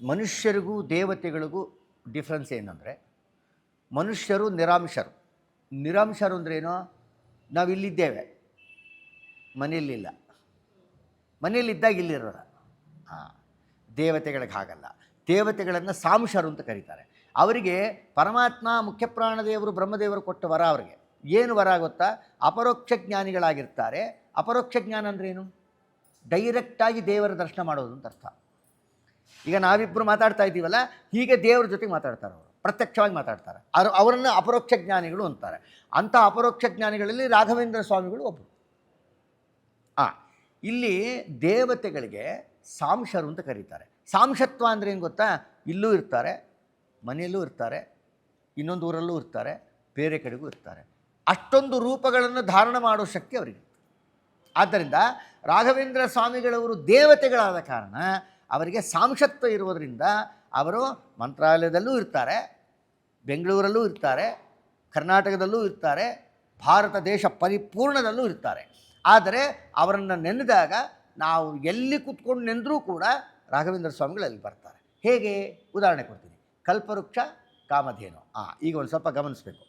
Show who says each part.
Speaker 1: ಮನುಷ್ಯರಿಗೂ ದೇವತೆಗಳಿಗೂ ಡಿಫ್ರೆನ್ಸ್ ಏನಂದರೆ, ಮನುಷ್ಯರು ನಿರಾಂಶರು. ನಿರಾಂಶರು ಅಂದ್ರೇನು? ನಾವಿಲ್ಲಿದ್ದೇವೆ, ಮನೆಯಲ್ಲಿಲ್ಲ, ಮನೆಯಲ್ಲಿದ್ದಾಗ ಇಲ್ಲಿರೋಣ. ಹಾಂ, ದೇವತೆಗಳಿಗೆ ಹಾಗಲ್ಲ. ದೇವತೆಗಳನ್ನು ಸಾಂಶರು ಅಂತ ಕರೀತಾರೆ. ಅವರಿಗೆ ಪರಮಾತ್ಮ ಮುಖ್ಯಪ್ರಾಣದೇವರು ಬ್ರಹ್ಮದೇವರು ಕೊಟ್ಟ ವರ. ಅವರಿಗೆ ಏನು ವರ ಗೊತ್ತಾ? ಅಪರೋಕ್ಷ ಜ್ಞಾನಿಗಳಾಗಿರ್ತಾರೆ. ಅಪರೋಕ್ಷ ಜ್ಞಾನ ಅಂದ್ರೇನು? ಡೈರೆಕ್ಟಾಗಿ ದೇವರ ದರ್ಶನ ಮಾಡೋದು ಅಂತ ಅರ್ಥ. ಈಗ ನಾವಿಬ್ಬರು ಮಾತಾಡ್ತಾ ಇದ್ದೀವಲ್ಲ, ಹೀಗೆ ದೇವ್ರ ಜೊತೆಗೆ ಮಾತಾಡ್ತಾರೆ. ಅವರು ಪ್ರತ್ಯಕ್ಷವಾಗಿ ಮಾತಾಡ್ತಾರೆ. ಅವರನ್ನು ಅಪರೋಕ್ಷ ಜ್ಞಾನಿಗಳು ಅಂತಾರೆ. ಅಂಥ ಅಪರೋಕ್ಷ ಜ್ಞಾನಿಗಳಲ್ಲಿ ರಾಘವೇಂದ್ರ ಸ್ವಾಮಿಗಳು ಒಬ್ಬರು. ಇಲ್ಲಿ ದೇವತೆಗಳಿಗೆ ಸಾಂಶರು ಅಂತ ಕರೀತಾರೆ. ಸಾಂಶತ್ವ ಅಂದರೆ ಏನು ಗೊತ್ತಾ? ಇಲ್ಲೂ ಇರ್ತಾರೆ, ಮನೆಯಲ್ಲೂ ಇರ್ತಾರೆ, ಇನ್ನೊಂದು ಊರಲ್ಲೂ ಇರ್ತಾರೆ, ಬೇರೆ ಕಡೆಗೂ ಇರ್ತಾರೆ. ಅಷ್ಟೊಂದು ರೂಪಗಳನ್ನು ಧಾರಣ ಮಾಡೋ ಶಕ್ತಿ ಅವರಿಗೆ. ಆದ್ದರಿಂದ ರಾಘವೇಂದ್ರ ಸ್ವಾಮಿಗಳವರು ದೇವತೆಗಳಾದ ಕಾರಣ ಅವರಿಗೆ ಸಾಂಶತ್ವ ಇರುವುದರಿಂದ ಅವರು ಮಂತ್ರಾಲಯದಲ್ಲೂ ಇರ್ತಾರೆ, ಬೆಂಗಳೂರಲ್ಲೂ ಇರ್ತಾರೆ, ಕರ್ನಾಟಕದಲ್ಲೂ ಇರ್ತಾರೆ, ಭಾರತ ದೇಶ ಪರಿಪೂರ್ಣದಲ್ಲೂ ಇರ್ತಾರೆ. ಆದರೆ ಅವರನ್ನು ನೆನೆದಾಗ ನಾವು ಎಲ್ಲಿ ಕೂತ್ಕೊಂಡು ನೆಂದರೂ ಕೂಡ ರಾಘವೇಂದ್ರ ಸ್ವಾಮಿಗಳು ಅಲ್ಲಿ ಬರ್ತಾರೆ. ಹೇಗೆ? ಉದಾಹರಣೆ ಕೊಡ್ತೀನಿ. ಕಲ್ಪವೃಕ್ಷ, ಕಾಮಧೇನು. ಈಗ ಒಂದು ಸ್ವಲ್ಪ ಗಮನಿಸಬೇಕು.